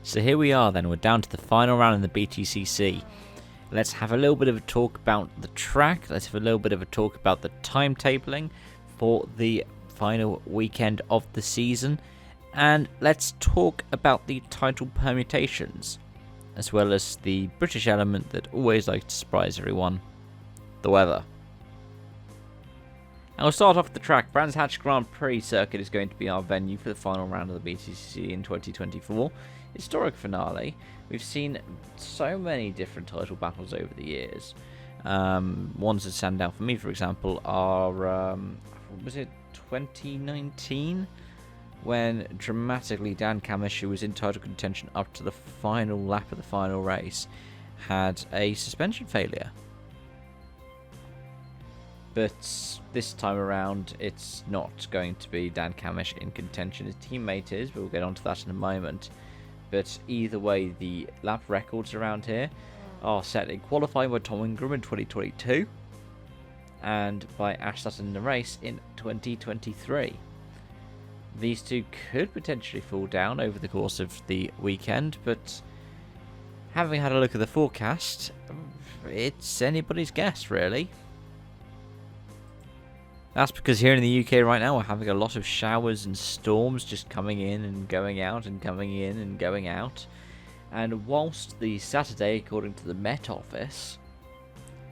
So here we are then, we're down to the final round in the BTCC. Let's have a little bit of a talk about the track, let's have a little bit of a talk about the timetabling for the final weekend of the season, and let's talk about the title permutations, as well as the British element that always likes to surprise everyone, the weather. And we'll start off with the track. Brands Hatch Grand Prix circuit is going to be our venue for the final round of the BTCC in 2024. Historic finale. We've seen so many different title battles over the years. Ones that stand out for me, for example, are was it 2019 when dramatically Dan Camish, who was in title contention up to the final lap of the final race, had a suspension failure. But this time around, it's not going to be Dan Camish in contention. His teammate is, but we'll get onto that in a moment. But either way, the lap records around here are set in qualifying by Tom Ingram in 2022 and by Ash Sutton in the race in 2023. These two could potentially fall down over the course of the weekend, but having had a look at the forecast, it's anybody's guess, really. That's because here in the UK right now we're having a lot of showers and storms just coming in and going out and coming in and going out. And whilst the Saturday, according to the Met Office,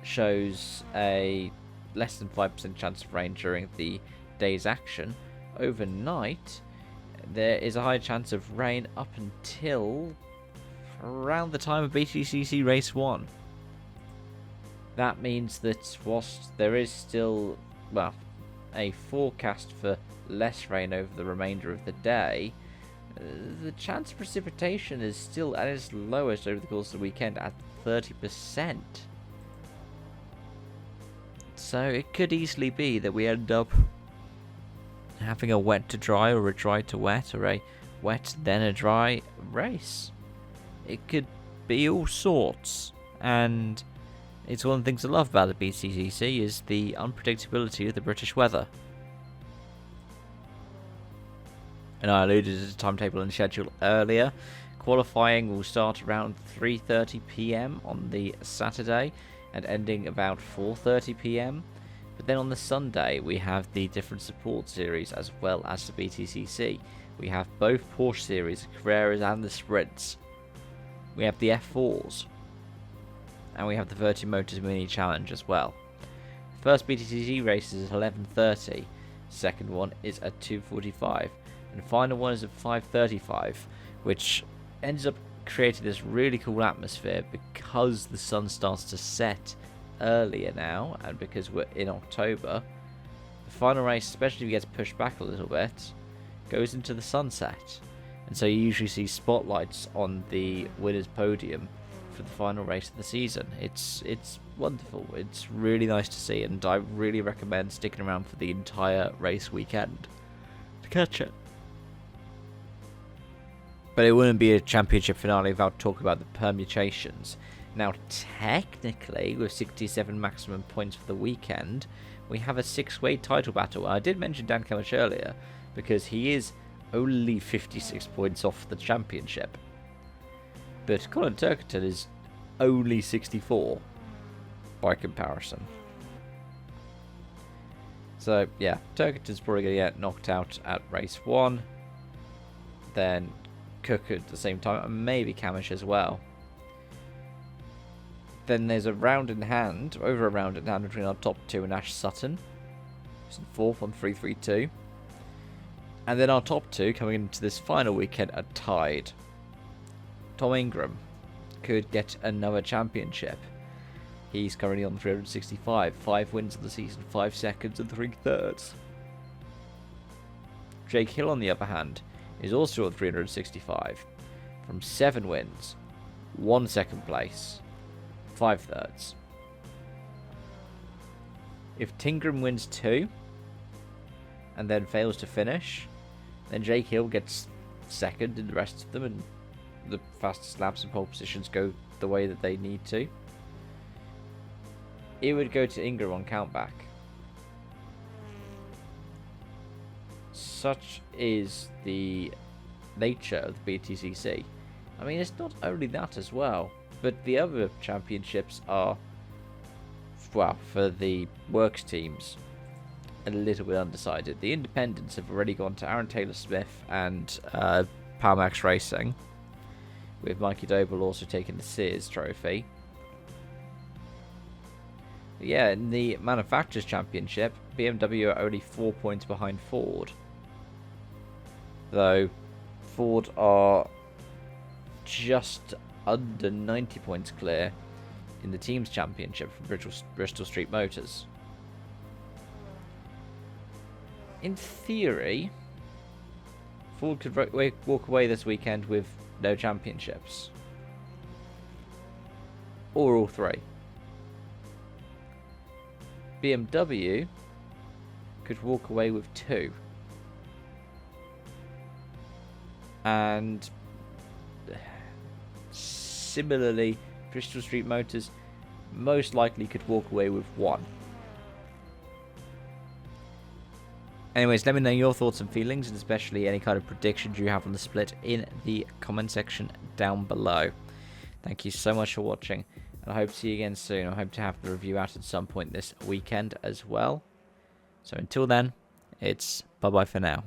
shows a less than 5% chance of rain during the day's action, overnight there is a high chance of rain up until around the time of BTCC Race 1. That means that whilst there is still, well, a forecast for less rain over the remainder of the day, the chance of precipitation is still at its lowest over the course of the weekend at 30%. So it could easily be that we end up having a wet to dry or a dry to wet or a wet then a dry race. It could be all sorts, and it's one of the things I love about the BTCC is the unpredictability of the British weather. And I alluded to the timetable and schedule earlier. Qualifying will start around 3:30 PM on the Saturday and ending about 4:30 PM. But then on the Sunday we have the different support series as well as the BTCC. We have both Porsche series, the Carreras and the Sprints. We have the F4s. And we have the Virtue Motors Mini Challenge as well. First BTCC race is at 11:30. Second one is at 2:45. And the final one is at 5:35, which ends up creating this really cool atmosphere because the sun starts to set earlier now, and because we're in October. The final race, especially if it gets pushed back a little bit, goes into the sunset. And so you usually see spotlights on the winner's podium for the final race of the season. It's wonderful. It's really nice to see, and I really recommend sticking around for the entire race weekend to catch it. But it wouldn't be a championship finale without talking about the permutations. Now, technically, with 67 maximum points for the weekend, we have a 6-way title battle. I did mention Dan Camish earlier because he is only 56 points off the championship. But Colin Turkington is only 64 by comparison. So, yeah, Turkington's probably going to get knocked out at race 1. Then Cook at the same time, and maybe Camish as well. Then there's a round in hand, over a round in hand between our top 2 and Ash Sutton. He's in 4th on 332. And then our top 2 coming into this final weekend are tied. Tom Ingram could get another championship. He's currently on 365, 5 wins of the season, 5 seconds and 3 thirds. Jake Hill, on the other hand, is also on 365, from 7 wins, 1 second place, 5 thirds. If Tingram wins 2, and then fails to finish, then Jake Hill gets second in the rest of them, and the fastest laps and pole positions go the way that they need to. It would go to Ingram on countback. Such is the nature of the BTCC. I mean, it's not only that as well, but the other championships are, well, for the works teams, a little bit undecided. The independents have already gone to Aaron Taylor-Smith and Powermax Racing, with Mikey Doble also taking the Sears Trophy. But yeah, in the Manufacturers Championship, BMW are only 4 points behind Ford. Though, Ford are just under 90 points clear in the Teams Championship from Bristol Street Motors. In theory, Ford could walk away this weekend with no championships. Or all three. BMW could walk away with 2. And similarly, Bristol Street Motors most likely could walk away with 1. Anyways, let me know your thoughts and feelings, and especially any kind of predictions you have on the split in the comment section down below. Thank you so much for watching, and I hope to see you again soon. I hope to have the review out at some point this weekend as well. So until then, it's bye-bye for now.